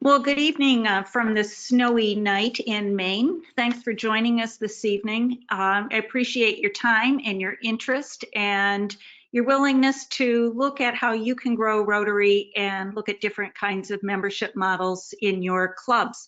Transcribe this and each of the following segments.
Well, good evening from this snowy night in Maine. Thanks for joining us this evening. I appreciate your time and your interest and your willingness to look at how you can grow Rotary and look at different kinds of membership models in your clubs.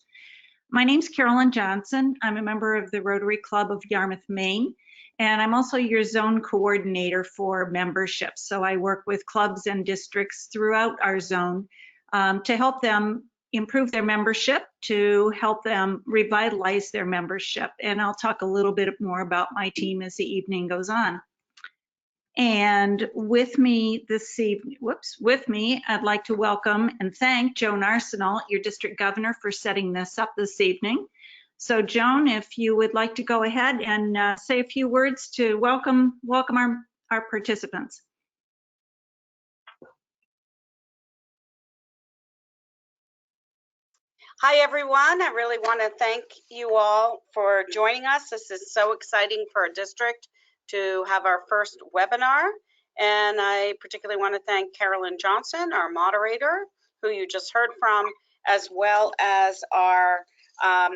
My name's Carolyn Johnson. I'm a member of the Rotary Club of Yarmouth, Maine, and I'm also your zone coordinator for membership. So I work with clubs and districts throughout our zone to help them improve their membership, to help them revitalize their membership. And I'll talk a little bit more about my team as the evening goes on. And with me this evening, I'd like to welcome and thank Joan Arsenal, your district governor, for setting this up this evening. So Joan, if you would like to go ahead and say a few words to welcome our participants. Hi, everyone. I really want to thank you all for joining us. This is so exciting for our district to have our first webinar. And I particularly want to thank Carolyn Johnson, our moderator, who you just heard from, as well as our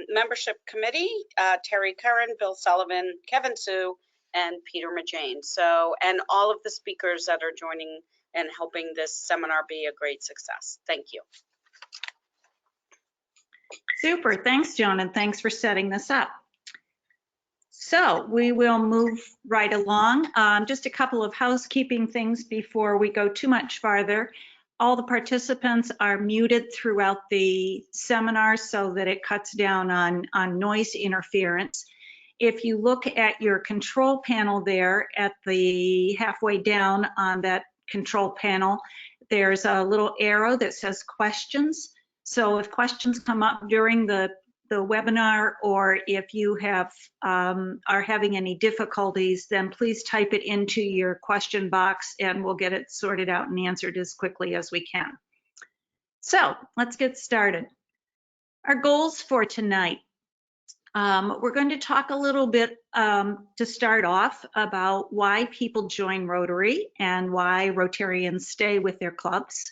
membership committee, Terry Curran, Bill Sullivan, Kevin Sue, and Peter Majane. So, and all of the speakers that are joining and helping this seminar be a great success. Thank you. Super, thanks, Joan, and thanks for setting this up. So we will move right along. Just a couple of housekeeping things before we go too much farther. All the participants are muted throughout the seminar so that it cuts down on noise interference. If you look at your control panel there at the halfway down on that control panel, there's a little arrow that says questions. So if questions come up during the webinar, or if you have are having any difficulties, then please type it into your question box and we'll get it sorted out and answered as quickly as we can. So let's get started. Our goals for tonight. We're going to talk a little bit to start off about why people join Rotary and why Rotarians stay with their clubs.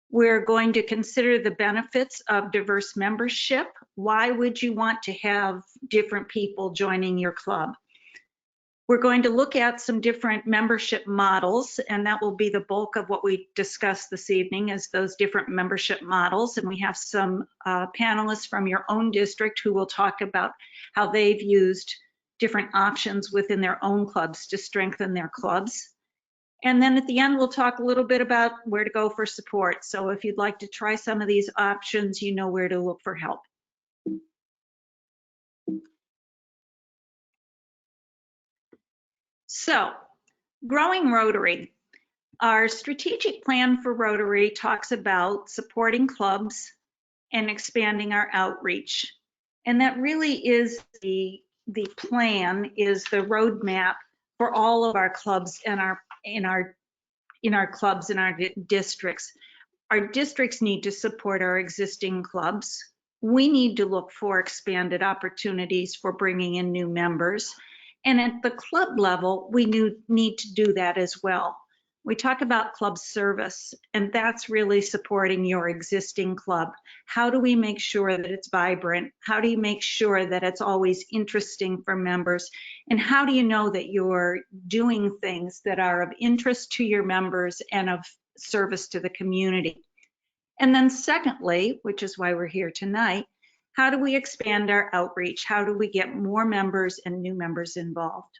We're going to consider the benefits of diverse membership. Why would you want to have different people joining your club? We're going to look at some different membership models, and that will be the bulk of what we discuss this evening, is those different membership models. And we have some panelists from your own district who will talk about how they've used different options within their own clubs to strengthen their clubs. And then at the end, we'll talk a little bit about where to go for support. So if you'd like to try some of these options, you know where to look for help. So, growing Rotary. Our strategic plan for Rotary talks about supporting clubs and expanding our outreach. And that really is the plan, is the roadmap for all of our clubs and in our clubs in our districts. Our districts need to support our existing clubs. We need to look for expanded opportunities for bringing in new members. And at the club level, we need to do that as well. We talk about club service, and that's really supporting your existing club. How do we make sure that it's vibrant? How do you make sure that it's always interesting for members? And how do you know that you're doing things that are of interest to your members and of service to the community? And then secondly, which is why we're here tonight, how do we expand our outreach? How do we get more members and new members involved?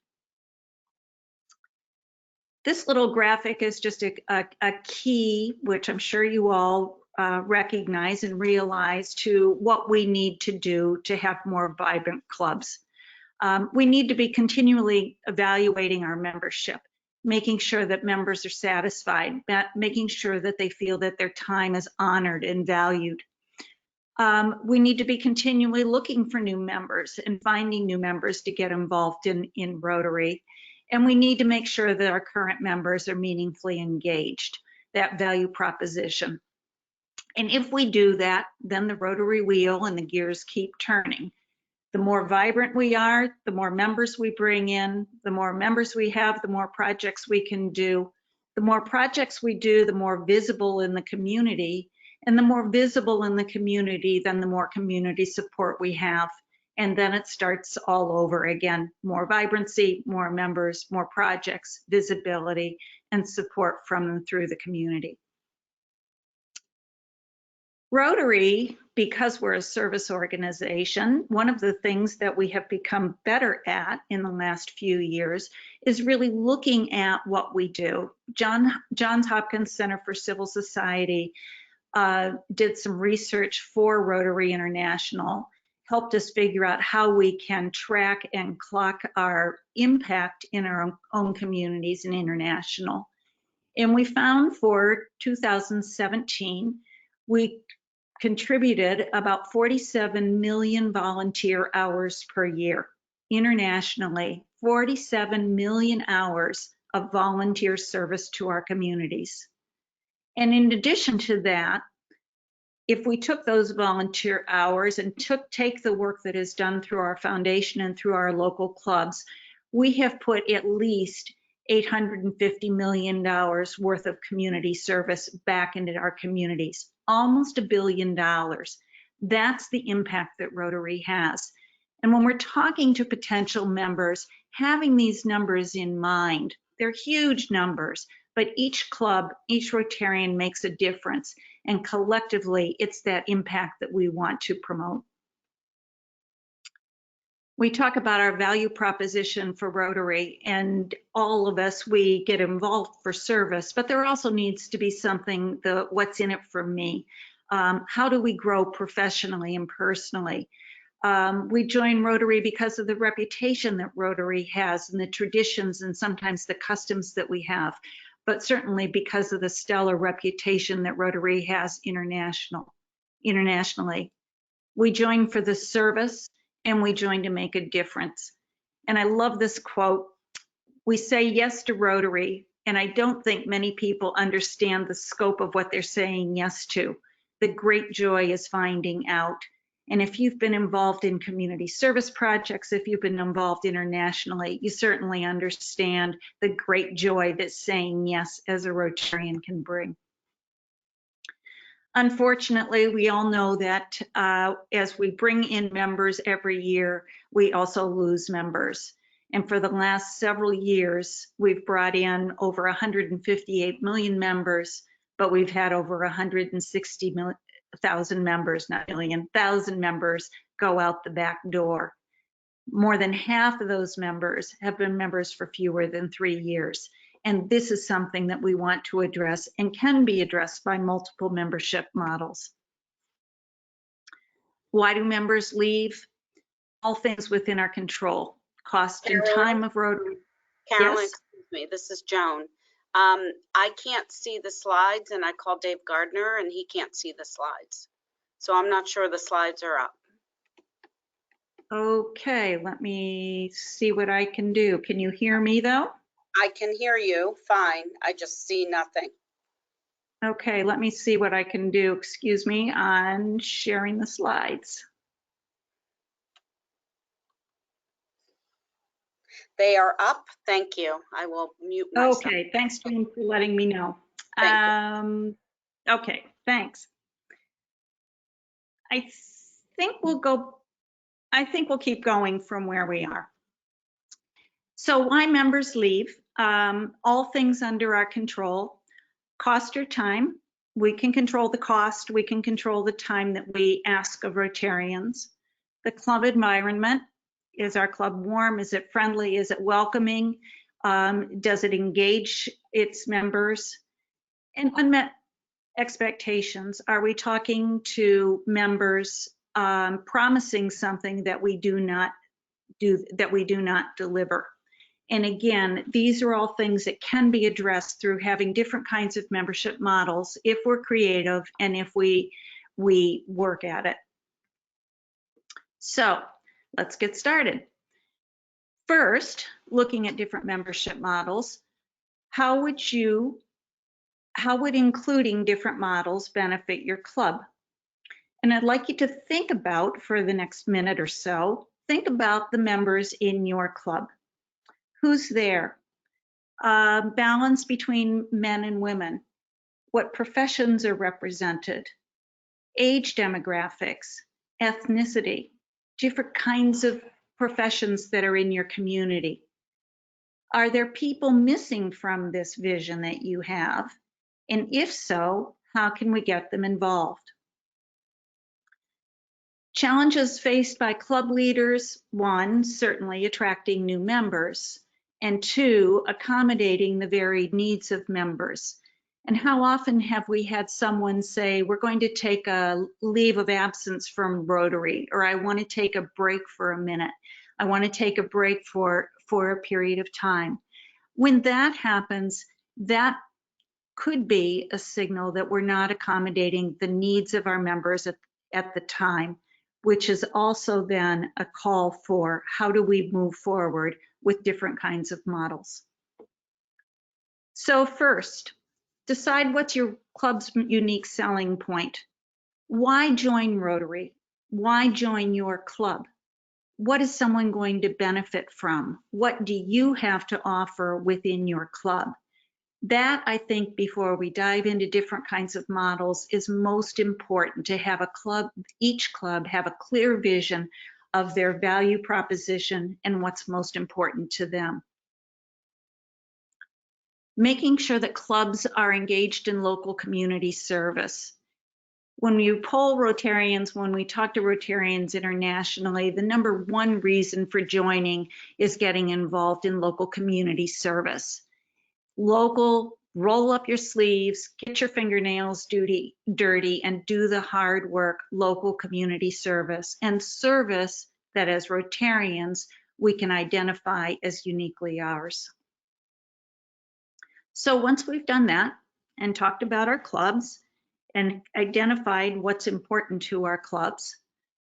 This little graphic is just a key, which I'm sure you all recognize and realize, to what we need to do to have more vibrant clubs. We need to be continually evaluating our membership, making sure that members are satisfied, making sure that they feel that their time is honored and valued. We need to be continually looking for new members and finding new members to get involved in Rotary. And we need to make sure that our current members are meaningfully engaged, that value proposition. And if we do that, then the Rotary wheel and the gears keep turning. The more vibrant we are, the more members we bring in, the more members we have, the more projects we can do. The more projects we do, the more visible in the community. And the more visible in the community, then the more community support we have. And then it starts all over again. More vibrancy, more members, more projects, visibility, and support from and through the community. Rotary, because we're a service organization, one of the things that we have become better at in the last few years is really looking at what we do. Johns Hopkins Center for Civil Society did some research for Rotary International, helped us figure out how we can track and clock our impact in our own communities and international. And we found for 2017, we contributed about 47 million volunteer hours per year. Internationally, 47 million hours of volunteer service to our communities. And in addition to that, if we took those volunteer hours and take the work that is done through our foundation and through our local clubs, we have put at least $850 million worth of community service back into our communities, almost $1 billion. That's the impact that Rotary has. And when we're talking to potential members, having these numbers in mind, they're huge numbers, but each club, each Rotarian makes a difference. And collectively, it's that impact that we want to promote. We talk about our value proposition for Rotary, and all of us, we get involved for service, but there also needs to be something, what's in it for me. How do we grow professionally and personally? We join Rotary because of the reputation that Rotary has and the traditions and sometimes the customs that we have, but certainly because of the stellar reputation that Rotary has internationally. We join for the service, and we join to make a difference. And I love this quote. We say yes to Rotary, and I don't think many people understand the scope of what they're saying yes to. The great joy is finding out. And if you've been involved in community service projects, if you've been involved internationally, you certainly understand the great joy that saying yes as a Rotarian can bring. Unfortunately, we all know that as we bring in members every year, we also lose members. And for the last several years, we've brought in over 158 million members, but we've had over 160,000 members, not million, 1,000 members go out the back door. More than half of those members have been members for fewer than 3 years. And this is something that we want to address and can be addressed by multiple membership models. Why do members leave? All things within our control. Cost and time of Rotary. Carolyn, Yes? excuse me, this is Joan. I can't see the slides, and I called Dave Gardner and he can't see the slides. So I'm not sure the slides are up. Okay, let me see what I can do. Can you hear me though? I can hear you fine. I just see nothing. Okay, let me see what I can do. Excuse me, on sharing the slides. They are up. Thank you. I will mute myself. Okay, thanks, Jane, for letting me know. Okay, thanks. I think we'll keep going from where we are. So why members leave? All things under our control. Cost or time. We can control the cost. We can control the time that we ask of Rotarians. The club environment. Is our club warm? Is it friendly? Is it welcoming? Does it engage its members? And unmet expectations. Are we talking to members promising something that we do not deliver? And again, these are all things that can be addressed through having different kinds of membership models if we're creative and if we work at it. So let's get started. First, looking at different membership models, how would including different models benefit your club? And I'd like you to think about, for the next minute or so, think about the members in your club. Who's there? Balance between men and women. What professions are represented? age demographics, ethnicity, different kinds of professions that are in your community. Are there people missing from this vision that you have? And if so, how can we get them involved? Challenges faced by club leaders: 1, certainly attracting new members, and 2, accommodating the varied needs of members. And how often have we had someone say, we're going to take a leave of absence from Rotary, or I want to take a break for a minute. I want to take a break for a period of time. When that happens, that could be a signal that we're not accommodating the needs of our members at the time, which is also then a call for how do we move forward with different kinds of models. So first, decide what's your club's unique selling point. Why join Rotary? Why join your club? What is someone going to benefit from? What do you have to offer within your club? That, I think, before we dive into different kinds of models, is most important, to have a club, each club have a clear vision of their value proposition and what's most important to them. Making sure that clubs are engaged in local community service. When you poll Rotarians, when we talk to Rotarians internationally, the number 1 reason for joining is getting involved in local community service. Local, roll up your sleeves, get your fingernails dirty, and do the hard work, local community service, and service that as Rotarians we can identify as uniquely ours. So once we've done that and talked about our clubs and identified what's important to our clubs,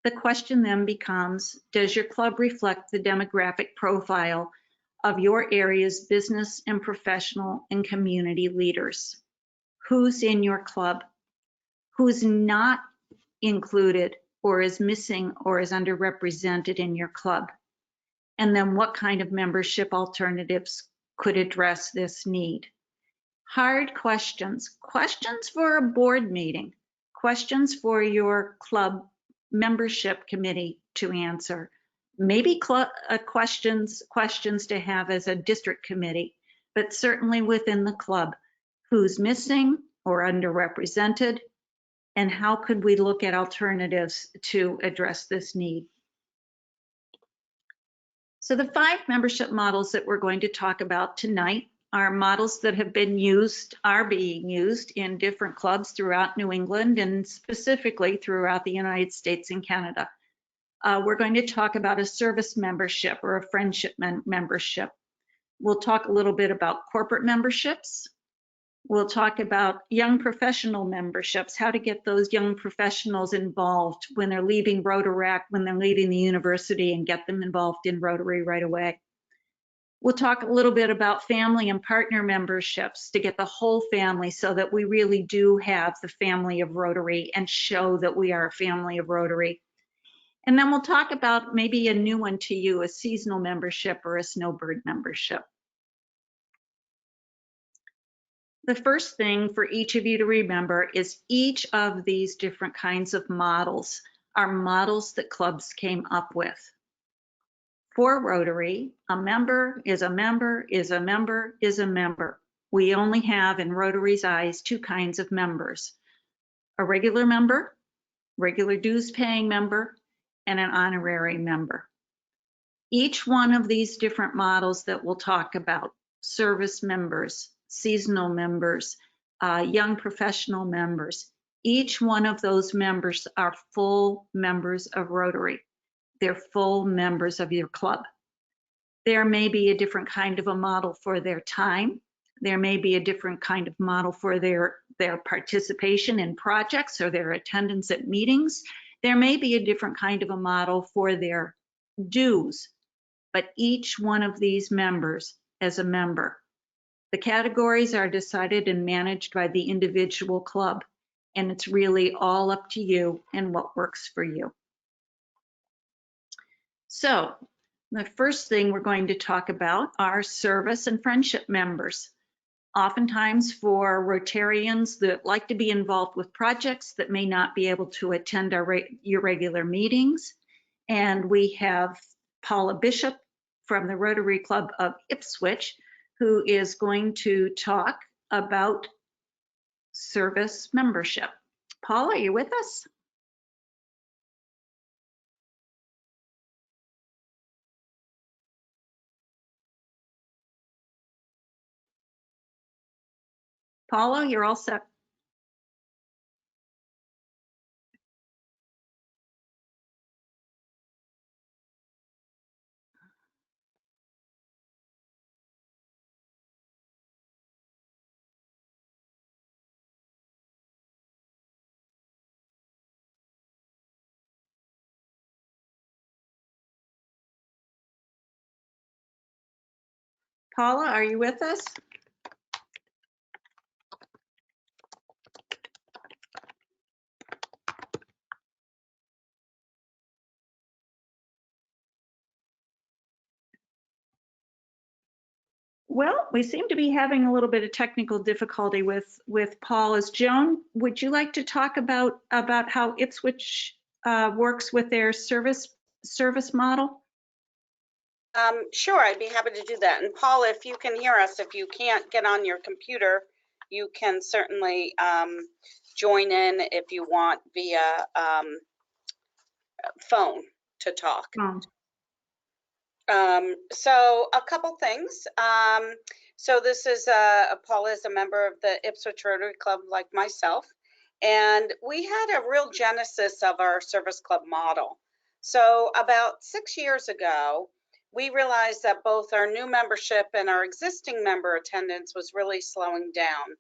the question then becomes, does your club reflect the demographic profile of your area's business and professional and community leaders? Who's in your club? Who's not included or is missing or is underrepresented in your club? And then what kind of membership alternatives could address this need? Hard questions. Questions for a board meeting. Questions for your club membership committee to answer. Maybe questions to have as a district committee, but certainly within the club. Who's missing or underrepresented, and how could we look at alternatives to address this need? So the 5 membership models that we're going to talk about tonight are models that have been used, are being used in different clubs throughout New England and specifically throughout the United States and Canada. We're going to talk about a service membership or a friendship membership. We'll talk a little bit about corporate memberships. We'll talk about young professional memberships, how to get those young professionals involved when they're leaving Rotaract, when they're leaving the university, and get them involved in Rotary right away. We'll talk a little bit about family and partner memberships to get the whole family so that we really do have the family of Rotary and show that we are a family of Rotary. And then we'll talk about maybe a new one to you, a seasonal membership or a snowbird membership. The first thing for each of you to remember is each of these different kinds of models are models that clubs came up with. For Rotary, a member is a member is a member is a member. We only have, in Rotary's eyes, 2 kinds of members: a regular member, regular dues paying member, and an honorary member. Each one of these different models that we'll talk about, service members, seasonal members, young professional members, each one of those members are full members of Rotary. They're full members of your club. There may be a different kind of a model for their time. There may be a different kind of model for their participation in projects or their attendance at meetings. There may be a different kind of a model for their dues, but each one of these members as a member. The categories are decided and managed by the individual club, and it's really all up to you and what works for you. So the first thing we're going to talk about are service and friendship members. oftentimes for Rotarians that like to be involved with projects that may not be able to attend your regular meetings. And we have Paula Bishop from the Rotary Club of Ipswich, who is going to talk about service membership. Paula, are you with us? Paula, you're all set. Paula, are you with us? Well, we seem to be having a little bit of technical difficulty with Paula's. Joan, would you like to talk about how Ipswich works with their service model? Sure, I'd be happy to do that. And Paula, if you can hear us, if you can't get on your computer, you can certainly join in if you want via phone to talk. So a couple things. So this is Paula is a member of the Ipswich Rotary Club like myself, and we had a real genesis of our service club model. So about 6 years ago, we realized that both our new membership and our existing member attendance was really slowing down.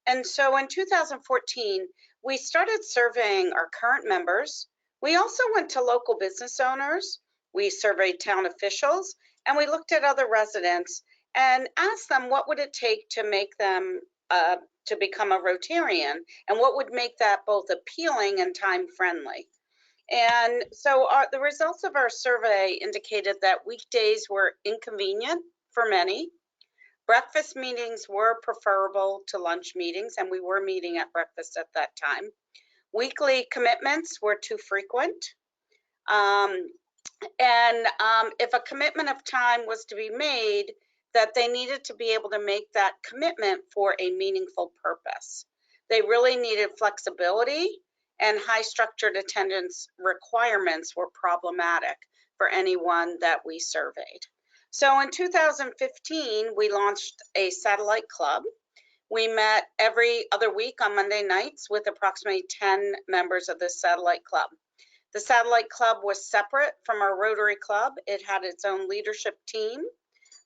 And so in 2014, we started surveying our current members. We also went to local business owners. We surveyed town officials, and we looked at other residents and asked them what would it take to make them to become a Rotarian, and what would make that both appealing and time friendly. And so the results of our survey indicated that weekdays were inconvenient for many. Breakfast meetings were preferable to lunch meetings, and we were meeting at breakfast at that time. Weekly commitments were too frequent. If a commitment of time was to be made, that they needed to be able to make that commitment for a meaningful purpose. They really needed flexibility, and high structured attendance requirements were problematic for anyone that we surveyed. So in 2015, we launched a satellite club. We met every other week on Monday nights with approximately 10 members of this satellite club. The satellite club was separate from our Rotary Club. It had its own leadership team,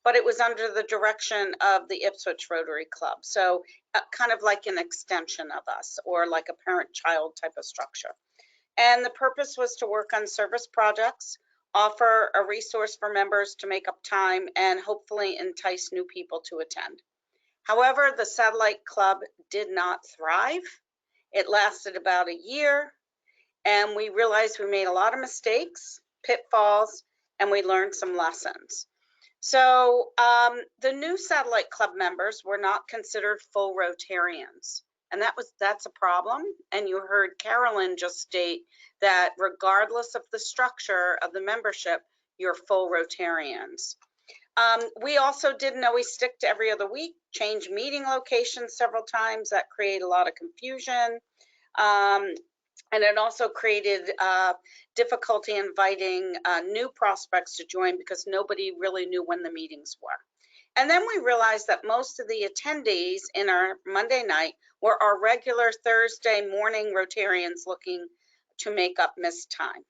but it was under the direction of the Ipswich Rotary Club. So kind of like an extension of us, or like a parent-child type of structure. And the purpose was to work on service projects, offer a resource for members to make up time, and hopefully entice new people to attend. However, the satellite club did not thrive. It lasted about a year, and we realized we made a lot of mistakes, pitfalls, and we learned some lessons. So the new satellite club members were not considered full Rotarians, and that's a problem. And you heard Carolyn just state that regardless of the structure of the membership, you're full Rotarians. We also didn't always stick to every other week, change meeting locations several times. That created a lot of confusion. And it also created difficulty inviting new prospects to join because nobody really knew when the meetings were. And then we realized that most of the attendees in our Monday night were our regular Thursday morning Rotarians looking to make up missed time.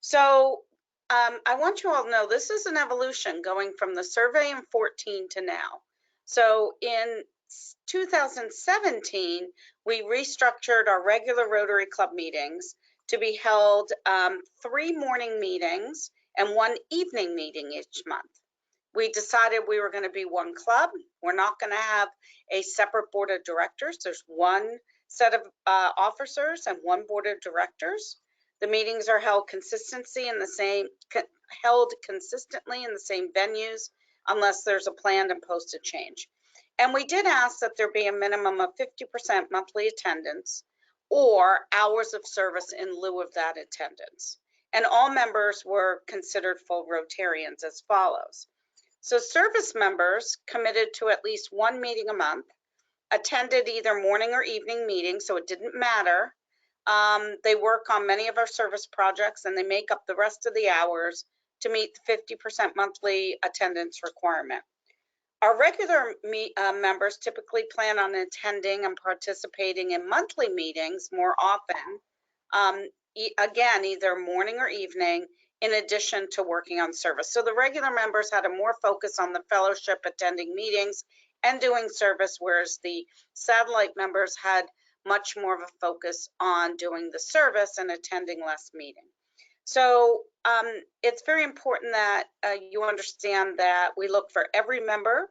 So I want you all to know this is an evolution going from the survey in 14 to now. So in 2017, we restructured our regular Rotary Club meetings to be held 3 morning meetings and 1 evening meeting each month. We decided we were going to be one club. We're not going to have a separate board of directors. There's one set of officers and one board of directors. The meetings are held consistently in the same venues unless there's a planned and posted change. And we did ask that there be a minimum of 50% monthly attendance or hours of service in lieu of that attendance. And all members were considered full Rotarians as follows. So service members committed to at least one meeting a month, attended either morning or evening meetings, so it didn't matter. They work on many of our service projects and they make up the rest of the hours to meet the 50% monthly attendance requirement. Our regular members typically plan on attending and participating in monthly meetings more often, again, either morning or evening, in addition to working on service. So the regular members had a more focus on the fellowship, attending meetings, and doing service, whereas the satellite members had much more of a focus on doing the service and attending less meetings. So it's very important that you understand that we look for every member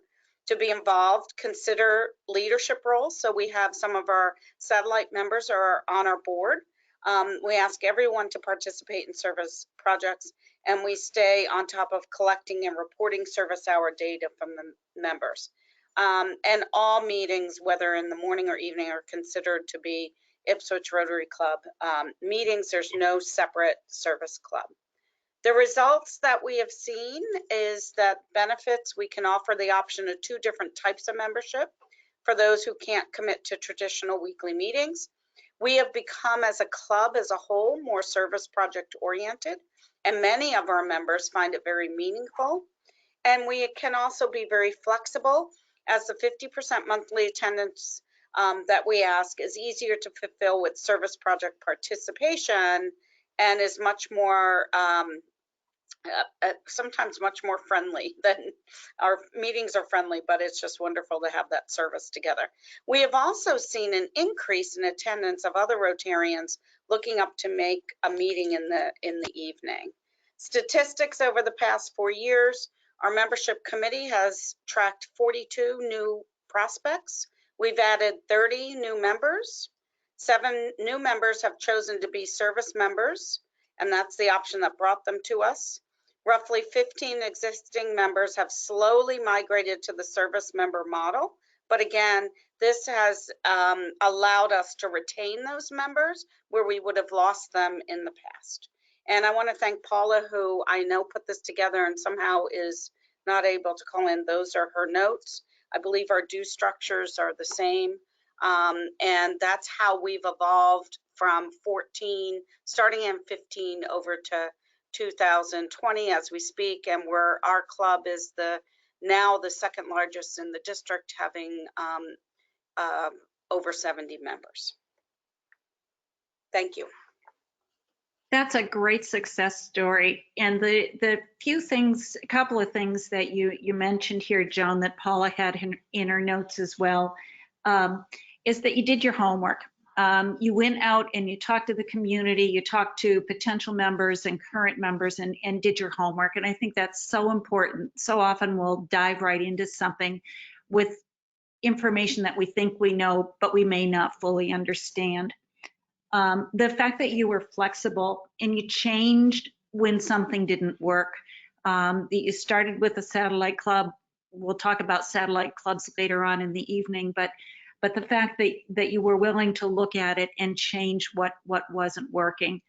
to be involved, consider leadership roles. So we have some of our satellite members are on our board. We ask everyone to participate in service projects, and we stay on top of collecting and reporting service hour data from the members. And all meetings, whether in the morning or evening, are considered to be Ipswich Rotary Club meetings. There's no separate service club. The results that we have seen is that benefits, we can offer the option of 2 different types of membership for those who can't commit to traditional weekly meetings. We have become, as a club as a whole, more service project oriented, and many of our members find it very meaningful. And we can also be very flexible, as the 50% monthly attendance that we ask is easier to fulfill with service project participation and is much more, sometimes much more friendly than our meetings are friendly, but it's just wonderful to have that service together. We have also seen an increase in attendance of other Rotarians looking up to make a meeting in the evening. Statistics over the past 4 years, our membership committee has tracked 42 new prospects. We've added 30 new members. 7 new members have chosen to be service members, and that's the option that brought them to us. Roughly 15 existing members have slowly migrated to the service member model. But again, this has allowed us to retain those members where we would have lost them in the past. And I want to thank Paula, who I know put this together and somehow is not able to call in. Those are her notes. I believe our due structures are the same. And that's how we've evolved from 14, starting in 15 over to 2020 as we speak. And our club is now the second largest in the district, having over 70 members. Thank you. That's a great success story. And the few things, a couple of things that you mentioned here, Joan, that Paula had in her notes as well, is that you did your homework. You went out and you talked to the community, you talked to potential members and current members and did your homework. And I think that's so important. So often we'll dive right into something with information that we think we know, but we may not fully understand. The fact that you were flexible and you changed when something didn't work, that you started with a satellite club. We'll talk about satellite clubs later on in the evening, but the fact that you were willing to look at it and change what wasn't working,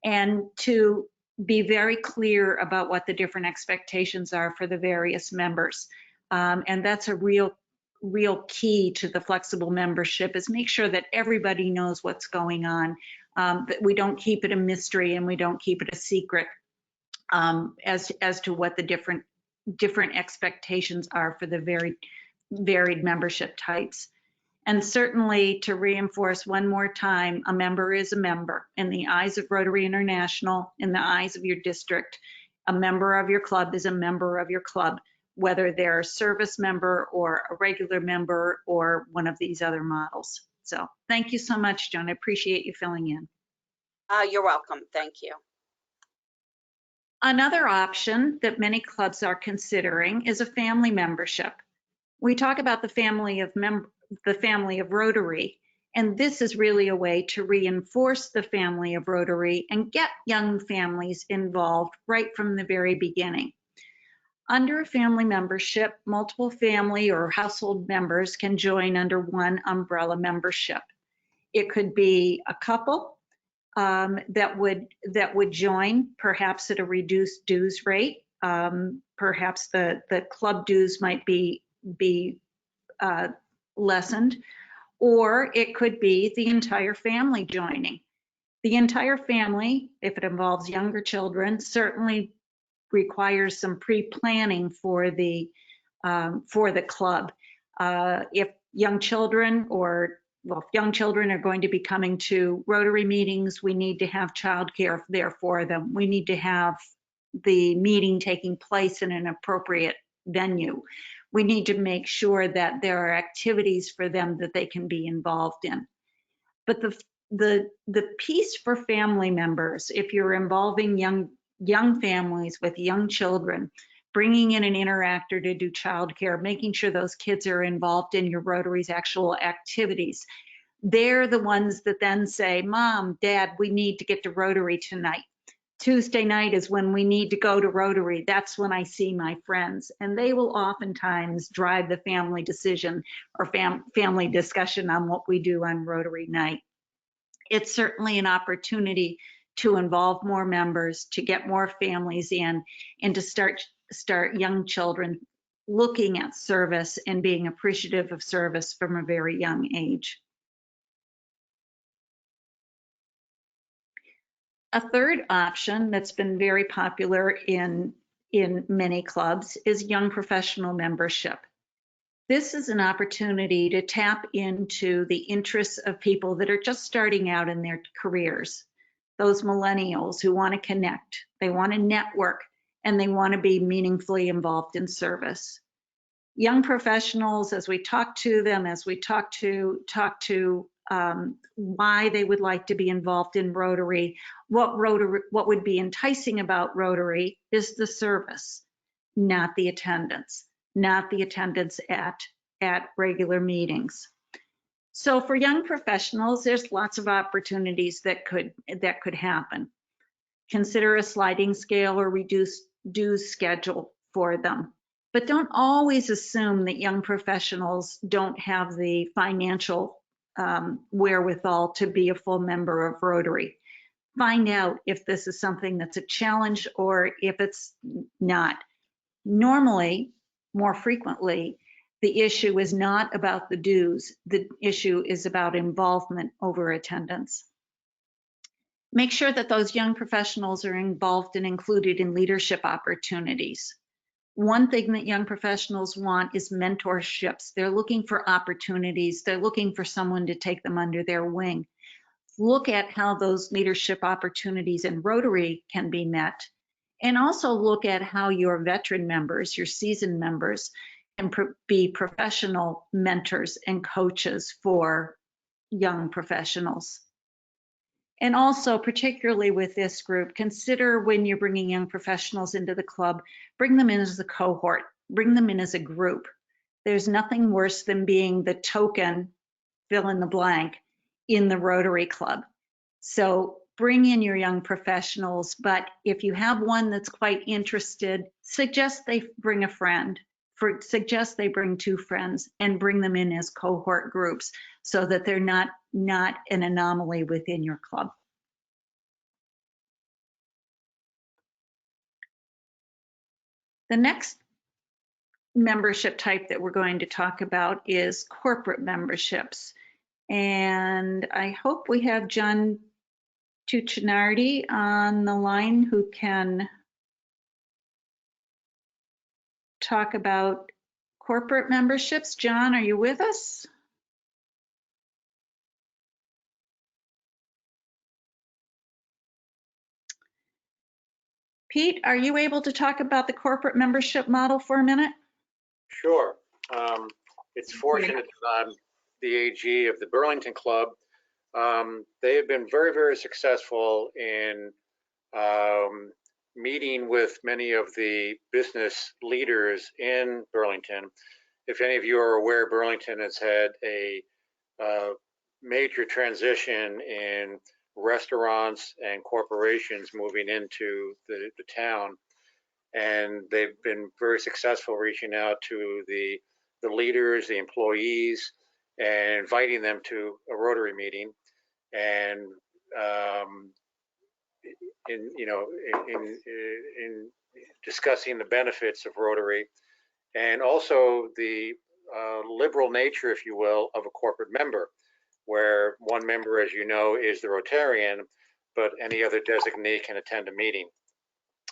and to be very clear about what the different expectations are for the various members. And that's a real key to the flexible membership, is make sure that everybody knows what's going on, that we don't keep it a mystery and we don't keep it a secret as to what the different expectations are for the very varied membership types. And certainly, to reinforce one more time, a member is a member. In the eyes of Rotary International, in the eyes of your district, a member of your club is a member of your club, whether they're a service member or a regular member or one of these other models. So thank you so much, Joan. I appreciate you filling in. You're welcome. Thank you. Another option that many clubs are considering is a family membership. We talk about the family of Rotary, and this is really a way to reinforce the family of Rotary and get young families involved right from the very beginning. Under a family membership, multiple family or household members can join under one umbrella membership. It could be a couple that would join, perhaps at a reduced dues rate. Perhaps the club dues might be lessened, or it could be the entire family joining. The entire family, if it involves younger children, certainly requires some pre-planning for the club. If young children if young children are going to be coming to Rotary meetings, we need to have childcare there for them. We need to have the meeting taking place in an appropriate venue. We need to make sure that there are activities for them that they can be involved in. But the piece for family members, if you're involving young families with young children, bringing in an interactor to do childcare, making sure those kids are involved in your Rotary's actual activities. They're the ones that then say, Mom, Dad, we need to get to Rotary tonight. Tuesday night is when we need to go to Rotary. That's when I see my friends. And they will oftentimes drive the family decision or family discussion on what we do on Rotary night. It's certainly an opportunity to involve more members, to get more families in, and to start young children looking at service and being appreciative of service from a very young age. A third option that's been very popular in many clubs is young professional membership. This is an opportunity to tap into the interests of people that are just starting out in their careers. Those millennials who want to connect, they want to network, and they want to be meaningfully involved in service. Young professionals, as we talk to them, as we talk to why they would like to be involved in Rotary, what would be enticing about Rotary is the service, not the attendance. Not the attendance at regular meetings. So for young professionals, there's lots of opportunities that could happen. Consider a sliding scale or reduced dues schedule for them. But don't always assume that young professionals don't have the financial wherewithal to be a full member of Rotary. Find out if this is something that's a challenge or if it's not. Normally, more frequently, the issue is not about the dues. The issue is about involvement over attendance. Make sure that those young professionals are involved and included in leadership opportunities. One thing that young professionals want is mentorships. They're looking for opportunities. They're looking for someone to take them under their wing. Look at how those leadership opportunities in Rotary can be met. And also look at how your veteran members, your seasoned members, can be professional mentors and coaches for young professionals. And also, particularly with this group, consider when you're bringing young professionals into the club, bring them in as a cohort, bring them in as a group. There's nothing worse than being the token, fill in the blank, in the Rotary Club. So bring in your young professionals, but if you have one that's quite interested, suggest they bring a friend, suggest they bring two friends and bring them in as cohort groups so that they're not an anomaly within your club. The next membership type that we're going to talk about is corporate memberships. And I hope we have John Tuccinardi on the line who can talk about corporate memberships. John, are you with us? Pete, are you able to talk about the corporate membership model for a minute? Sure. It's fortunate that I'm the AG of the Burlington Club. They have been very, very successful in meeting with many of the business leaders in Burlington. If any of you are aware, Burlington has had a major transition in restaurants and corporations moving into the town. and they've been very successful reaching out to the leaders, the employees, and inviting them to a Rotary meeting. And in discussing the benefits of Rotary, and also the liberal nature, if you will, of a corporate member, where one member, as you know, is the Rotarian, but any other designee can attend a meeting.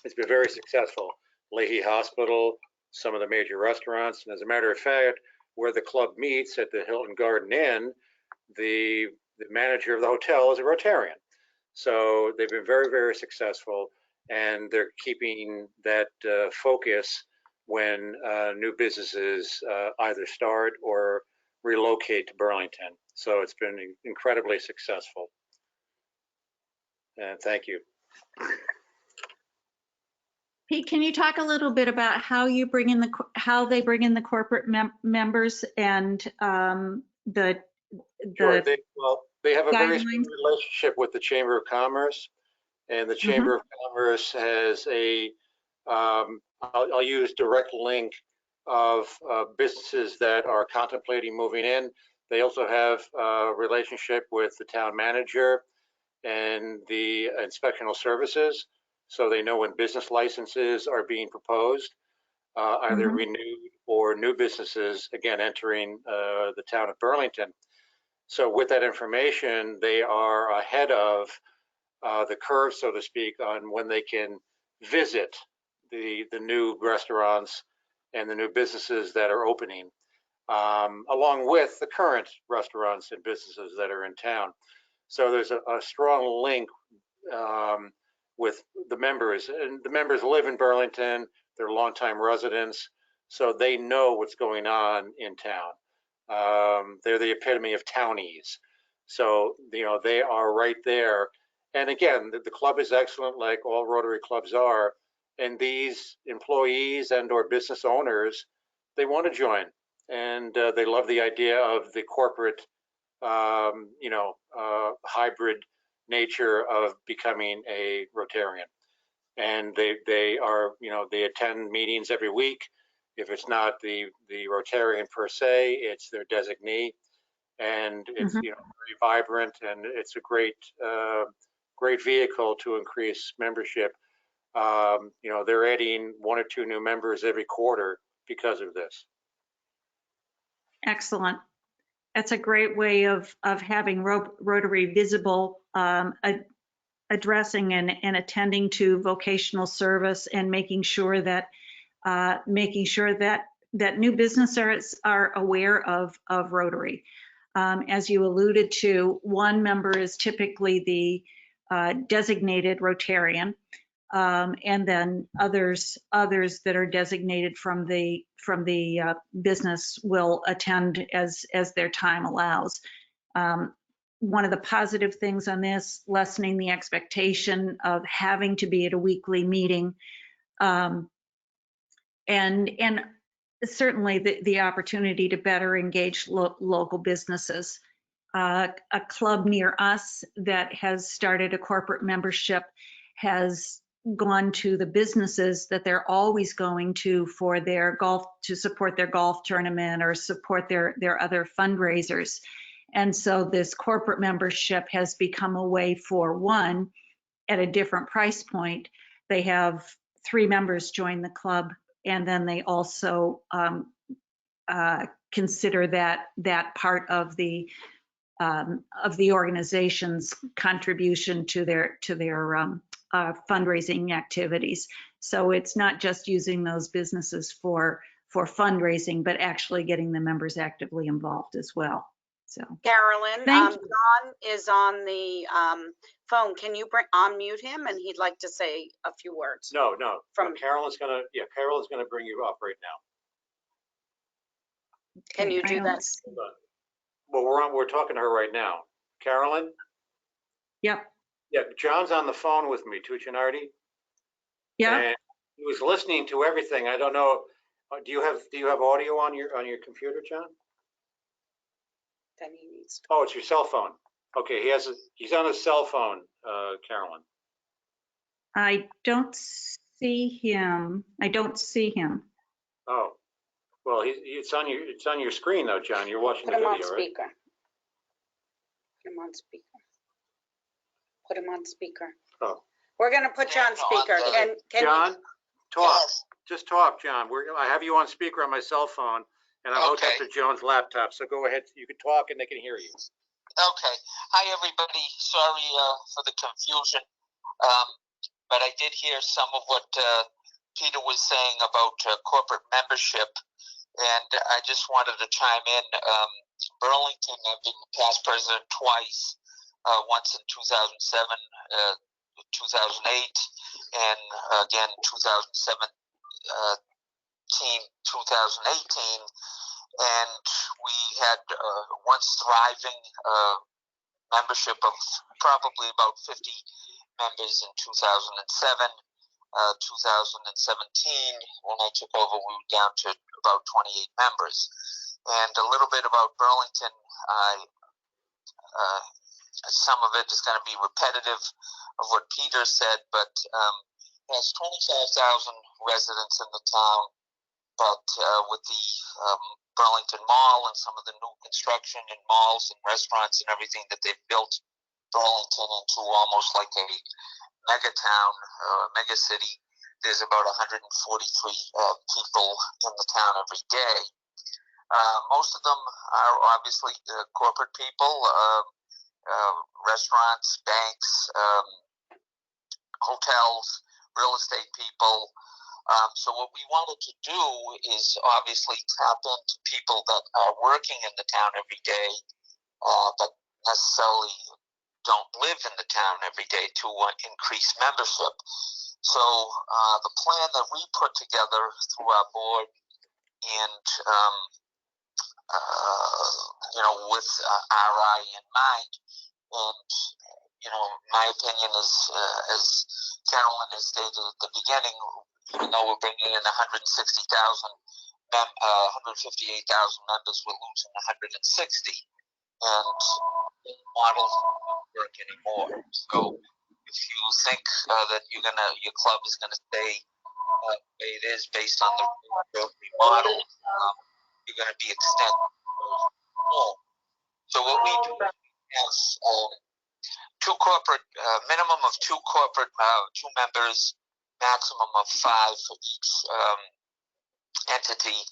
It's been very successful. Leahy Hospital, some of the major restaurants, and as a matter of fact, where the club meets at the Hilton Garden Inn, the manager of the hotel is a Rotarian. So they've been very, very successful, and they're keeping that focus when new businesses either start or relocate to Burlington. So it's been incredibly successful. And thank you. Pete, can you talk a little bit about how you bring in how they bring in the corporate members and Sure. They have a very strong guidelines? relationship with the Chamber of Commerce, and the Chamber of Commerce has a I'll use direct link of businesses that are contemplating moving in. They also have a relationship with the town manager and the inspectional services, so they know when business licenses are being proposed, either renewed or new businesses, again, entering the town of Burlington. So with that information, they are ahead of the curve, so to speak, on when they can visit the new restaurants and the new businesses that are opening, along with the current restaurants and businesses that are in town. So there's a strong link with the members, and the members live in Burlington. They're longtime residents, so they know what's going on in town. They're the epitome of townies. So, they are right there. And again, the club is excellent, like all Rotary clubs are. And these employees and or business owners, they want to join. And they love the idea of the corporate, hybrid nature of becoming a Rotarian. And they are, they attend meetings every week. If it's not the Rotarian per se, it's their designee, and it's very vibrant, and it's a great vehicle to increase membership. They're adding 1 or 2 new members every quarter because of this. Excellent. That's a great way of having Rotary visible, addressing and attending to vocational service, and making sure that new businesses are aware of Rotary. As you alluded to, one member is typically the designated Rotarian, and then others that are designated from the business will attend as their time allows. One of the positive things on this, lessening the expectation of having to be at a weekly meeting, and certainly the opportunity to better engage local businesses. A club near us that has started a corporate membership has gone to the businesses that they're always going to for their golf, to support their golf tournament or support their other fundraisers. And so this corporate membership has become a way for one, at a different price point. They have 3 members join the club, and then they also consider that part of the organization's contribution to their fundraising activities. So it's not just using those businesses for fundraising, but actually getting the members actively involved as well. So, Carolyn, thank you. John is on the phone. Can you unmute him? And he'd like to say a few words. No. Carolyn's gonna bring you up right now. Can you do that? Well, we're talking to her right now. Carolyn? Yep. Yeah, John's on the phone with me, Tuccinardi. Yeah. And he was listening to everything. I don't know. Do you have audio on your computer, John? Then he needs to. Oh, it's your cell phone. Okay, he's on his cell phone, Carolyn. I don't see him. I don't see him. Oh, well, it's on your screen though, John. You're watching Put the him on video, right? speaker. Put him on speaker. Put him on speaker. Oh, We're gonna put you on speaker. And can John, you, talk. Just talk, John. I have you on speaker on my cell phone, and I'm hooked up to Joan's laptop. So go ahead. You can talk, and they can hear you. Okay. Hi, everybody. Sorry for the confusion, but I did hear some of what Peter was saying about corporate membership, and I just wanted to chime in. Burlington, I've been past president twice, once in 2007, 2008, and again 2017, 2018. And we had once thriving membership of probably about 50 members in 2007. 2017, when I took over, we were down to about 28 members. And a little bit about Burlington, some of it is going to be repetitive of what Peter said, but it has 25,000 residents in the town. But with the Burlington Mall and some of the new construction in malls and restaurants and everything that they've built Burlington into almost like a mega town, mega city, there's about 143 people in the town every day. Most of them are obviously corporate people, restaurants, banks, hotels, real estate people. So what we wanted to do is obviously tap into people that are working in the town every day, but necessarily don't live in the town every day to increase membership. So the plan that we put together through our board and, with RI in mind, and, my opinion is, as Carolyn has stated at the beginning, even though we're bringing in 158,000 members, we're losing 160, and the model doesn't work anymore. So if you think that your club is gonna stay the way it is based on the Rotary model, you're gonna be extended. So what we do is minimum of two members, maximum of 5 for each entity.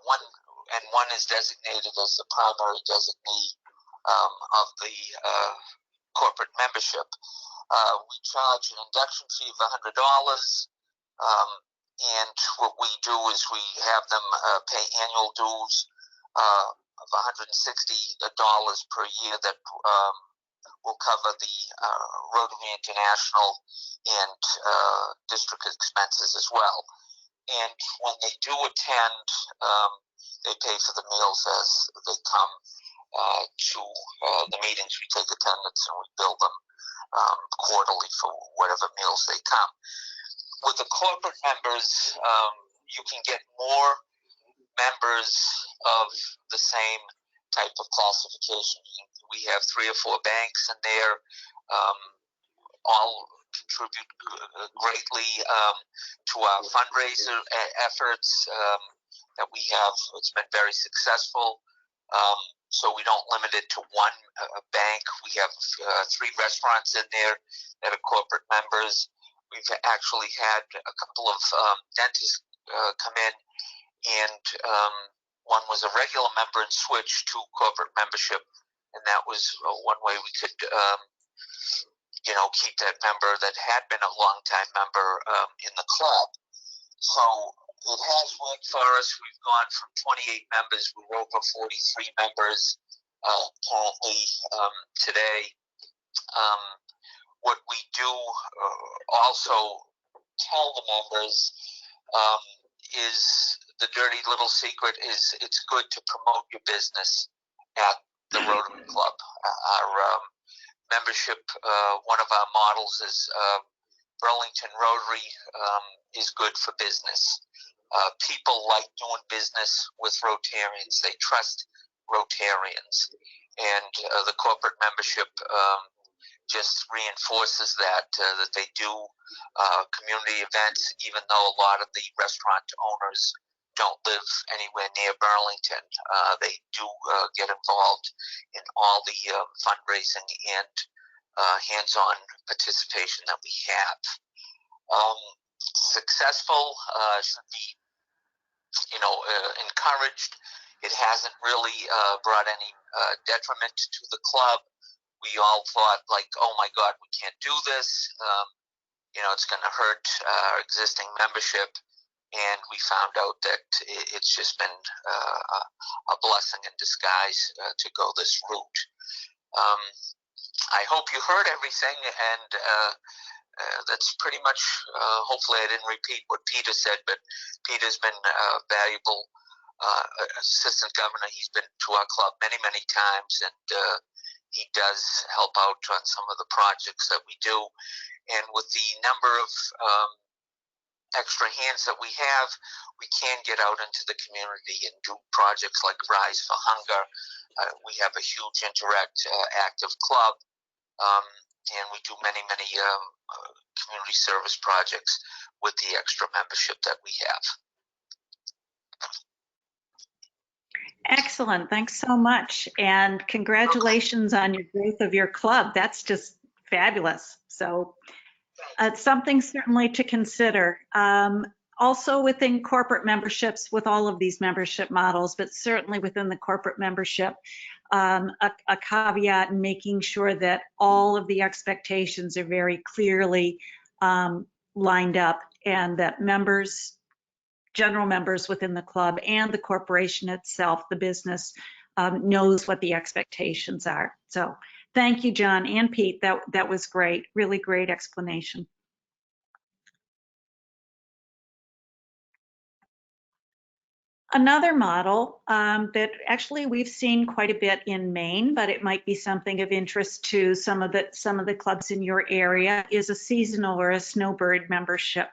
One is designated as the primary designee of the corporate membership. We charge an induction fee of $100, and what we do is we have them pay annual dues of $160 per year that will cover the Rotary International and district expenses as well. And when they do attend, they pay for the meals as they come to the meetings. We take attendance and we bill them quarterly for whatever meals they come. With the corporate members, you can get more members of the same type of classification. We have 3 or 4 banks in there, all contribute greatly to our fundraiser efforts that we have. It's been very successful. So we don't limit it to one bank. We have 3 restaurants in there that are corporate members. We've actually had a couple of dentists come in, and one was a regular member and switched to corporate membership, and that was one way we could keep that member that had been a long-time member in the club. So it has worked for us. We've gone from 28 members, we're over 43 members currently today. What we do also tell the members is the dirty little secret is it's good to promote your business at the Rotary Club. Our membership, one of our models is Burlington Rotary is good for business. People like doing business with Rotarians. They trust Rotarians. And the corporate membership just reinforces that they do community events, even though a lot of the restaurant owners don't live anywhere near Burlington. They do get involved in all the fundraising and hands-on participation that we have. Successful should be, encouraged. It hasn't really brought any detriment to the club. We all thought, like, oh my God, we can't do this. It's going to hurt our existing membership. And we found out that it's just been a blessing in disguise to go this route. I hope you heard everything, and that's pretty much, hopefully I didn't repeat what Peter said, but Peter's been a valuable assistant governor. He's been to our club many, many times, and he does help out on some of the projects that we do. And with the number of extra hands that we have, we can get out into the community and do projects like Rise for Hunger. We have a huge active club, and we do many, many community service projects with the extra membership that we have. Excellent. Thanks so much. And congratulations on your growth of your club. That's just fabulous. So it's something certainly to consider. Also within corporate memberships, with all of these membership models, but certainly within the corporate membership, a caveat in making sure that all of the expectations are very clearly lined up, and that members, general members within the club and the corporation itself, the business, knows what the expectations are. So thank you, John and Pete. That was great. Really great explanation. Another model that actually we've seen quite a bit in Maine, but it might be something of interest to some of the clubs in your area, is a seasonal or a snowbird membership.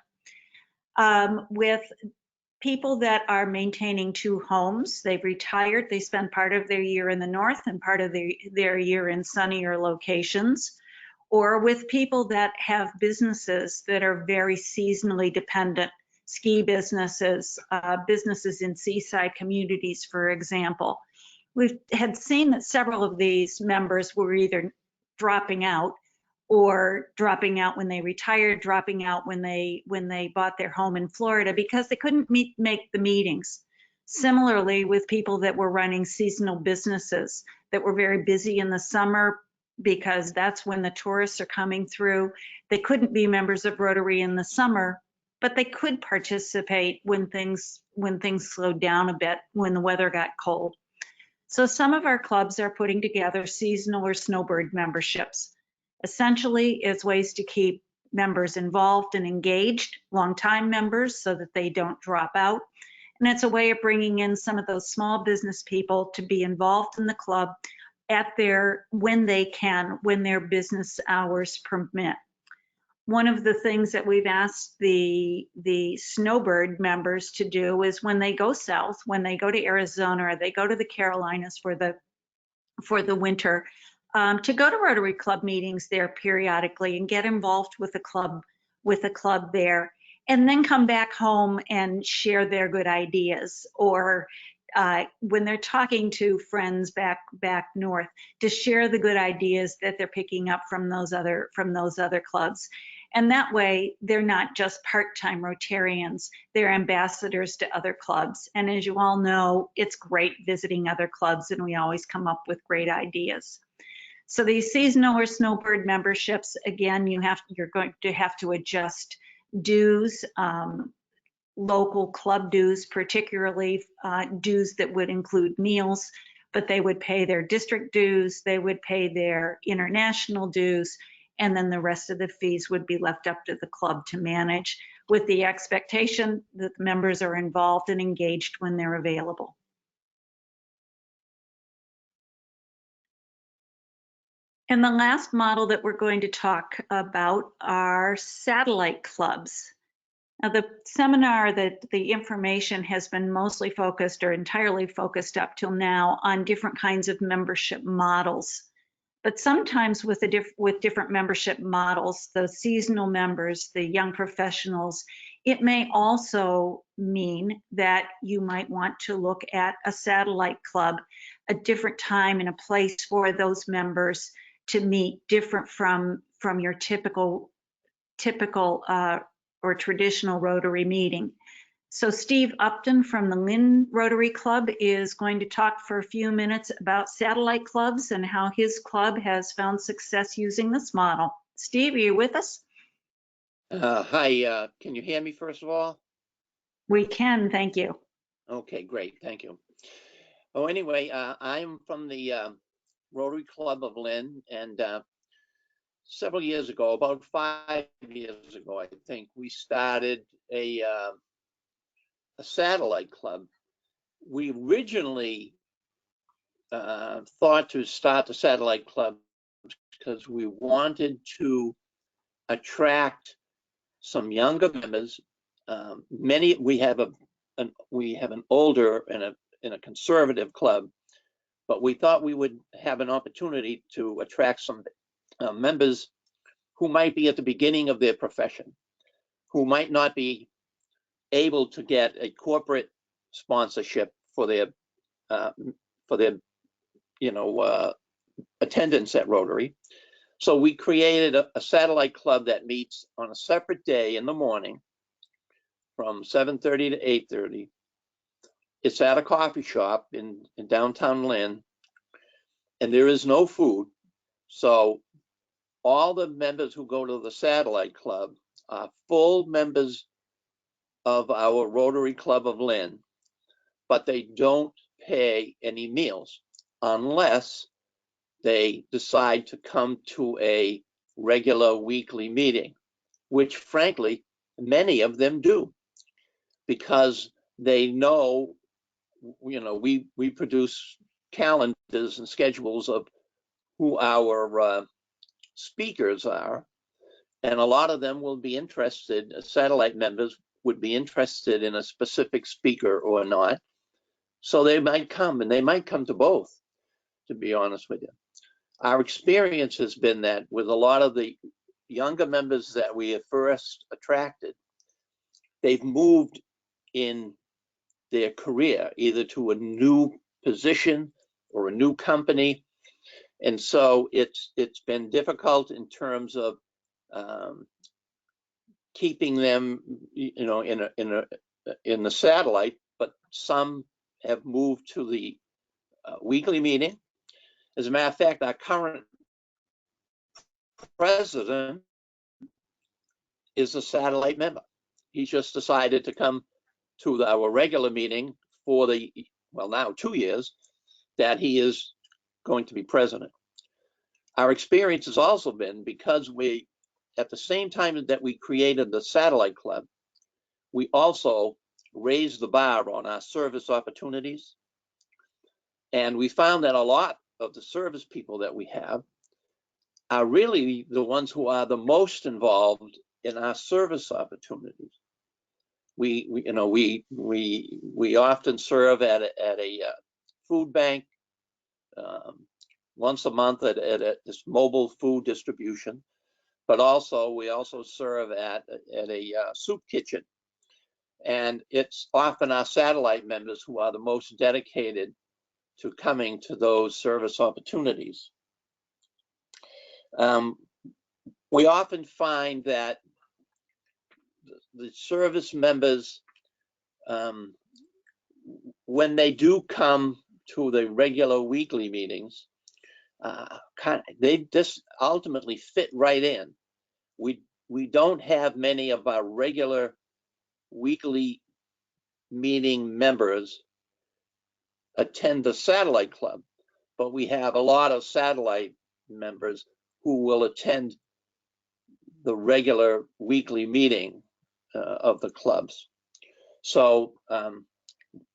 With people that are maintaining 2 homes, they've retired, they spend part of their year in the north and part of their year in sunnier locations, or with people that have businesses that are very seasonally dependent, ski businesses, businesses in seaside communities, for example. We had seen that several of these members were either dropping out or dropping out when they retired, dropping out when they bought their home in Florida because they couldn't make the meetings. Similarly, with people that were running seasonal businesses that were very busy in the summer because that's when the tourists are coming through, they couldn't be members of Rotary in the summer, but they could participate when things slowed down a bit, when the weather got cold. So some of our clubs are putting together seasonal or snowbird memberships. Essentially, it's ways to keep members involved and engaged, longtime members, so that they don't drop out. And it's a way of bringing in some of those small business people to be involved in the club when they can, when their business hours permit. One of the things that we've asked the snowbird members to do is when they go south, when they go to Arizona or they go to the Carolinas for the winter, to go to Rotary Club meetings there periodically and get involved with the club there, and then come back home and share their good ideas, or when they're talking to friends back north, to share the good ideas that they're picking up from those other clubs. And that way, they're not just part-time Rotarians, they're ambassadors to other clubs. And as you all know, it's great visiting other clubs, and we always come up with great ideas. So these seasonal or snowbird memberships, again, you're going to have to adjust dues, local club dues, particularly dues that would include meals, but they would pay their district dues, they would pay their international dues, and then the rest of the fees would be left up to the club to manage, with the expectation that the members are involved and engaged when they're available. And the last model that we're going to talk about are satellite clubs. Now, the seminar, the information has been mostly focused or entirely focused up till now on different kinds of membership models. But sometimes with different membership models, the seasonal members, the young professionals, it may also mean that you might want to look at a satellite club, a different time and a place for those members to meet, different from your typical or traditional Rotary meeting. So Steve Upton from the Lynn Rotary Club is going to talk for a few minutes about satellite clubs and how his club has found success using this model. Steve, are you with us? Hi, can you hear me first of all? We can, thank you. Okay, great, thank you. Oh, anyway, I'm from the Rotary Club of Lynn, and several years ago, about 5 years ago, I think, we started a satellite club. We originally thought to start the satellite club because we wanted to attract some younger members. We have an older and a conservative club, but we thought we would have an opportunity to attract some members who might be at the beginning of their profession, who might not be able to get a corporate sponsorship for their attendance at Rotary. So we created a satellite club that meets on a separate day in the morning from 7:30 to 8:30. It's at a coffee shop in downtown Lynn, and there is no food. So all the members who go to the satellite club are full members of our Rotary Club of Lynn, but they don't pay any meals unless they decide to come to a regular weekly meeting, which frankly, many of them do, because they know, we produce calendars and schedules of who our speakers are, and a lot of them will be interested, satellite members would be interested in a specific speaker or not. So they might come, and they might come to both, to be honest with you. Our experience has been that with a lot of the younger members that we have first attracted, they've moved in their career either to a new position or a new company. And so it's been difficult in terms of keeping them, in the satellite, but some have moved to the weekly meeting. As a matter of fact, our current president is a satellite member. He's just decided to come to our regular meeting for now 2 years that he is going to be president. Our experience has also been, because at the same time that we created the satellite club, we also raised the bar on our service opportunities. And we found that a lot of the service people that we have are really the ones who are the most involved in our service opportunities. We often serve at a food bank once a month at this mobile food distribution, but we also serve at a soup kitchen. And it's often our satellite members who are the most dedicated to coming to those service opportunities. We often find that the service members, when they do come to the regular weekly meetings, they just ultimately fit right in. We don't have many of our regular weekly meeting members attend the satellite club, but we have a lot of satellite members who will attend the regular weekly meeting of the clubs. So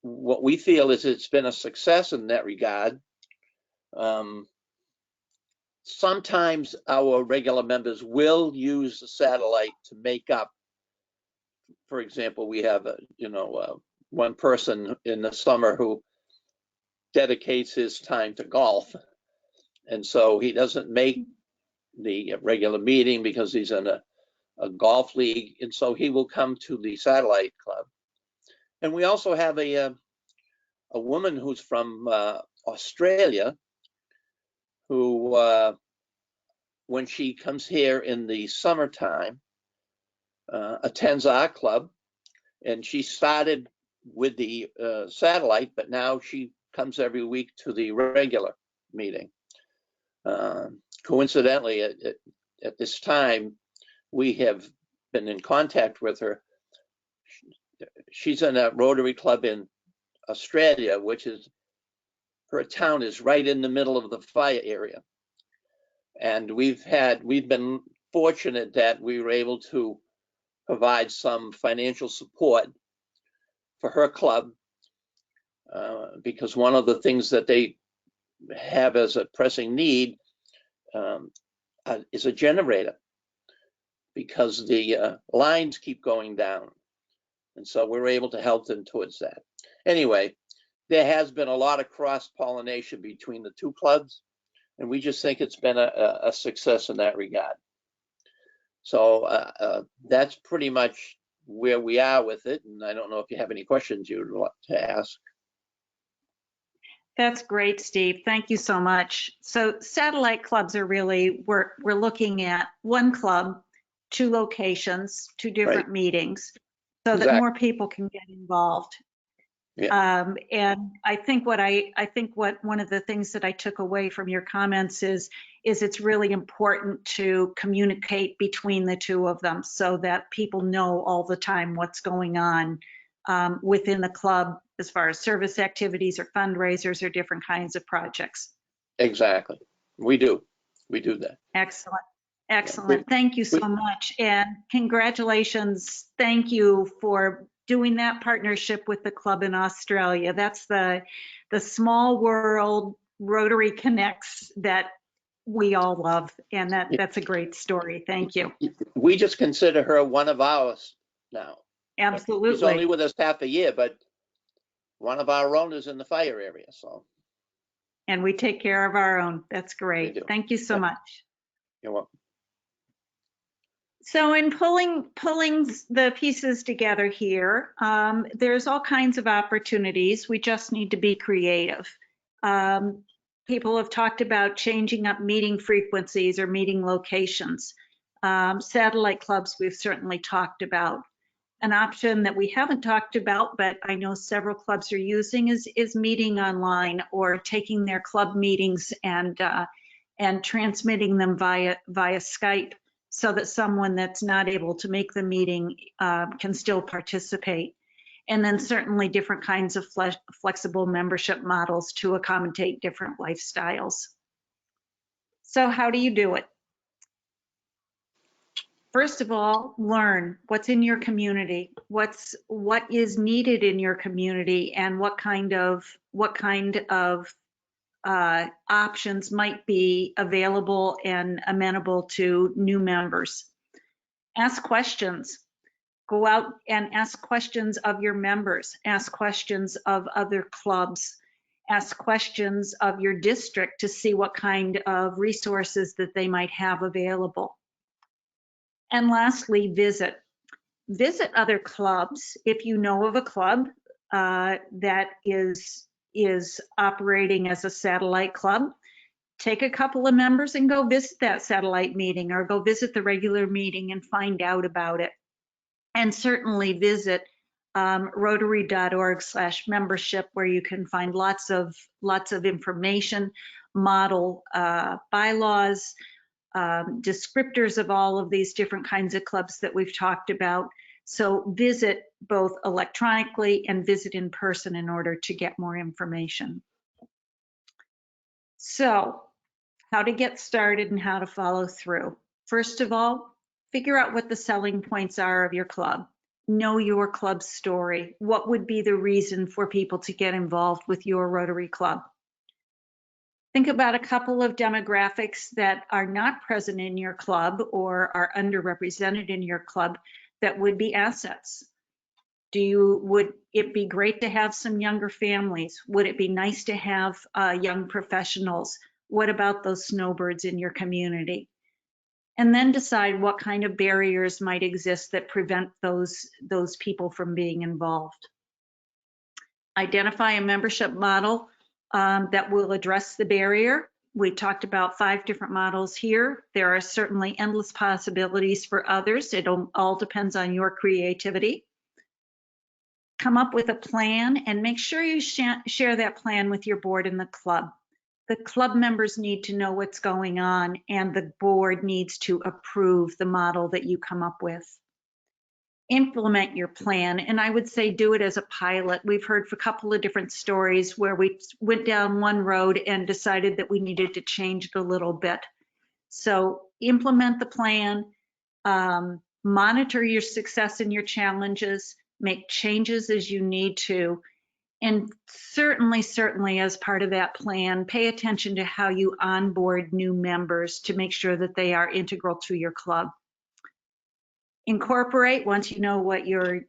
what we feel is it's been a success in that regard. Sometimes our regular members will use the satellite to make up. For example, we have one person in the summer who dedicates his time to golf, And so he doesn't make the regular meeting because he's in a golf league. And so he will come to the satellite club. And we also have a woman who's from Australia who, when she comes here in the summertime, attends our club. And she started with the satellite, but now she comes every week to the regular meeting. Coincidentally, at this time, we have been in contact with her. She's in a Rotary club in Australia, which is, her town is right in the middle of the fire area. And we've been fortunate that we were able to provide some financial support for her club, because one of the things that they have as a pressing need is a generator, because the lines keep going down. And so we're able to help them towards that. Anyway, there has been a lot of cross-pollination between the two clubs, and we just think it's been a success in that regard. So that's pretty much where we are with it. And I don't know if you have any questions you'd like to ask. That's great, Steve. Thank you so much. So satellite clubs are really, we're looking at one club, 2 locations, 2 different meetings, so that more people can get involved. Yeah. And I think what one of the things that I took away from your comments is it's really important to communicate between the 2 of them so that people know all the time what's going on within the club as far as service activities or fundraisers or different kinds of projects. Exactly. We do that. Excellent. Excellent. Thank you so much. And congratulations. Thank you for doing that partnership with the club in Australia. That's the small world Rotary connects that we all love. And that's a great story. Thank you. We just consider her one of ours now. Absolutely. She's only with us half a year, but one of our own is in the fire area. So. And we take care of our own. That's great. Thank you so much. You're welcome. So in pulling the pieces together here, there's all kinds of opportunities. We just need to be creative. People have talked about changing up meeting frequencies or meeting locations. Satellite clubs we've certainly talked about. An option that we haven't talked about, but I know several clubs are using is meeting online or taking their club meetings and transmitting them via Skype, so that someone that's not able to make the meeting can still participate. And then certainly different kinds of flexible membership models to accommodate different lifestyles. So how do you do it? First of all, learn what's in your community, what is needed in your community, and what kind of options might be available and amenable to new members. Ask questions. Go out and ask questions of your members. Ask questions of other clubs. Ask questions of your district to see what kind of resources that they might have available. And lastly, visit. Visit other clubs. If you know of a club that is operating as a satellite club, take a couple of members and go visit that satellite meeting or go visit the regular meeting and find out about it. And certainly visit rotary.org/membership, where you can find lots of information, model bylaws, descriptors of all of these different kinds of clubs that we've talked about. So visit both electronically and visit in person in order to get more information. So how to get started and how to follow through. First of all, figure out what the selling points are of your club. Know your club's story. What would be the reason for people to get involved with your Rotary Club? Think about a couple of demographics that are not present in your club or are underrepresented in your club that would be assets. Would it be great to have some younger families? Would it be nice to have young professionals? What about those snowbirds in your community? And then decide what kind of barriers might exist that prevent those people from being involved. Identify a membership model that will address the barrier. We talked about 5 different models here. There are certainly endless possibilities for others. It all depends on your creativity. Come up with a plan and make sure you share that plan with your board and the club. The club members need to know what's going on, and the board needs to approve the model that you come up with. Implement your plan, and I would say do it as a pilot. We've heard a couple of different stories where we went down one road and decided that we needed to change it a little bit. So implement the plan, monitor your success and your challenges, make changes as you need to, and certainly as part of that plan, pay attention to how you onboard new members to make sure that they are integral to your club. Incorporate, once you know what you're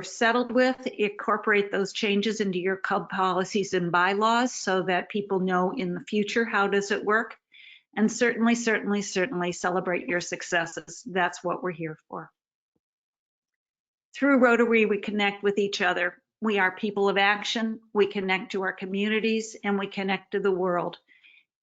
settled with, incorporate those changes into your club policies and bylaws so that people know in the future how does it work. And certainly celebrate your successes. That's what we're here for. Through Rotary, we connect with each other. We are people of action. We connect to our communities and we connect to the world.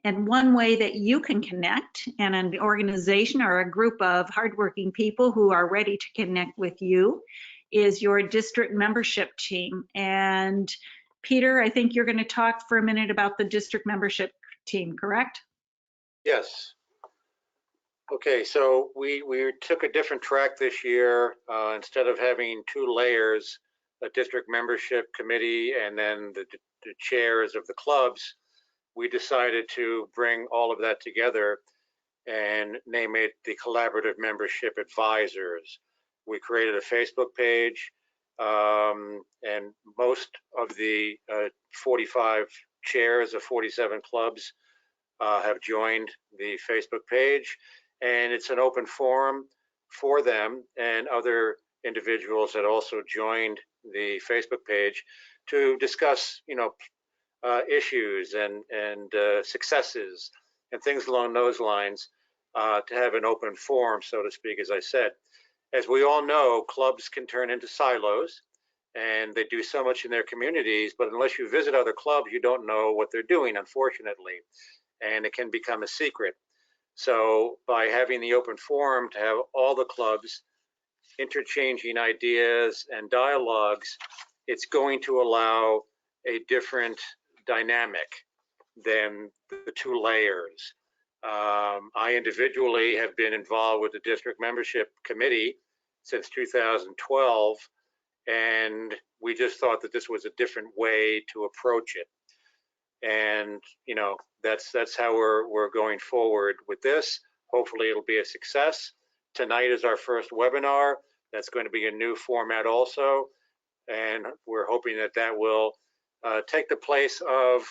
And one way that you can connect, and an organization or a group of hardworking people who are ready to connect with you, is your district membership team. And Peter, I think you're going to talk for a minute about the district membership team, correct? Yes. Okay, so we took a different track this year. Instead of having 2 layers, a district membership committee and then the chairs of the clubs, we decided to bring all of that together and name it the Collaborative Membership Advisors. We created a Facebook page, and most of the 45 chairs of 47 clubs have joined the Facebook page, and it's an open forum for them and other individuals that also joined the Facebook page to discuss, issues and successes and things along those lines, to have an open forum, so to speak, as I said. As we all know, clubs can turn into silos, and they do so much in their communities, but unless you visit other clubs, you don't know what they're doing, unfortunately, and it can become a secret. So by having the open forum to have all the clubs interchanging ideas and dialogues, it's going to allow a different dynamic than the 2 layers. I individually have been involved with the district membership committee since 2012, and we just thought that this was a different way to approach it. And that's how we're going forward with this. Hopefully it'll be a success. Tonight is our first webinar. That's going to be a new format also, and we're hoping that will take the place of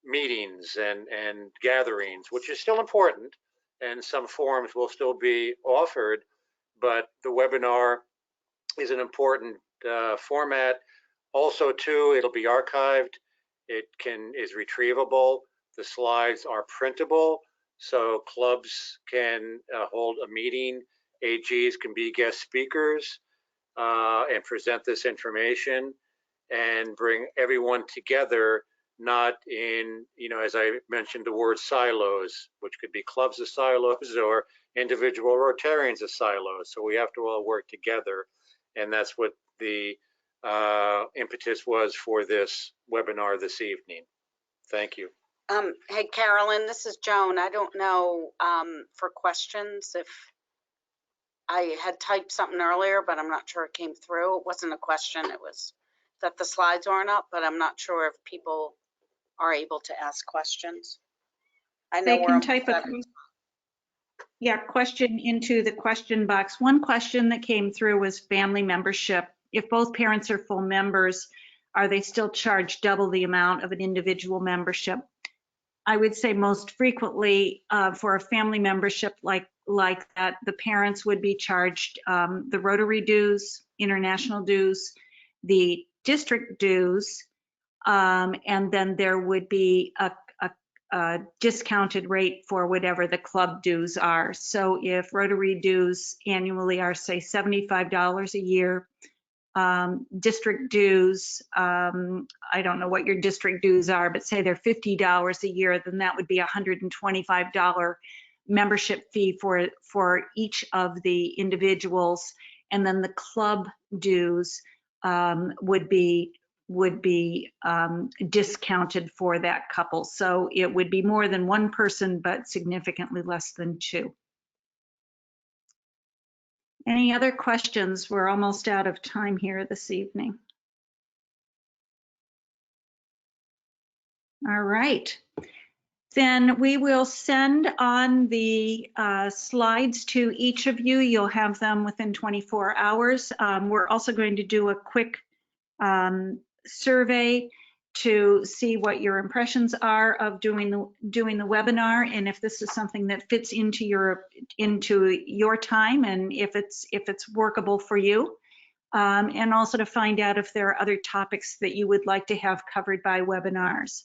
meetings and gatherings, which is still important, and some forums will still be offered, but the webinar is an important format. Also too, it'll be archived. It is retrievable. The slides are printable, so clubs can hold a meeting. AGs can be guest speakers and present this information and bring everyone together, not in, as I mentioned, the word silos, which could be clubs of silos or individual Rotarians of silos. So we have to all work together, and that's what the impetus was for this webinar this evening. Thank you. Hey, Carolyn, this is Joan. I don't know for questions if I had typed something earlier, but I'm not sure it came through. It wasn't a question. It was that the slides aren't up, but I'm not sure if people are able to ask questions. I know They can type a question into the question box. One question that came through was family membership. If both parents are full members, are they still charged double the amount of an individual membership? I would say most frequently for a family membership like that, the parents would be charged the Rotary dues, international dues, the district dues, and then there would be a discounted rate for whatever the club dues are. So if Rotary dues annually are, say, $75 a year, district dues, I don't know what your district dues are, but say they're $50 a year, then that would be a $125 membership fee for each of the individuals. And then the club dues would be discounted for that couple. So it would be more than one person, but significantly less than two. Any other questions? We're almost out of time here this evening. All right. Then we will send on the slides to each of you. You'll have them within 24 hours. We're also going to do a quick survey to see what your impressions are of doing the webinar, and if this is something that fits into your time, and if it's workable for you, and also to find out if there are other topics that you would like to have covered by webinars.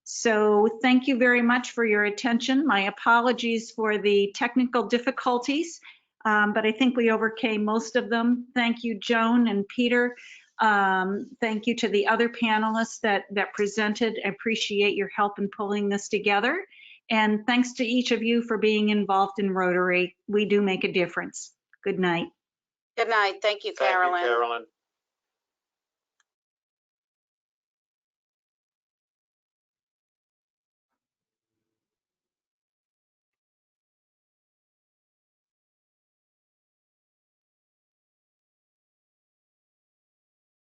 So thank you very much for your attention. My apologies for the technical difficulties, but I think we overcame most of them. Thank you, Joan and Peter. Thank you to the other panelists that presented. I appreciate your help in pulling this together. And thanks to each of you for being involved in Rotary. We do make a difference. Good night. Good night. Thank you, Carolyn. Thank you, Carolyn.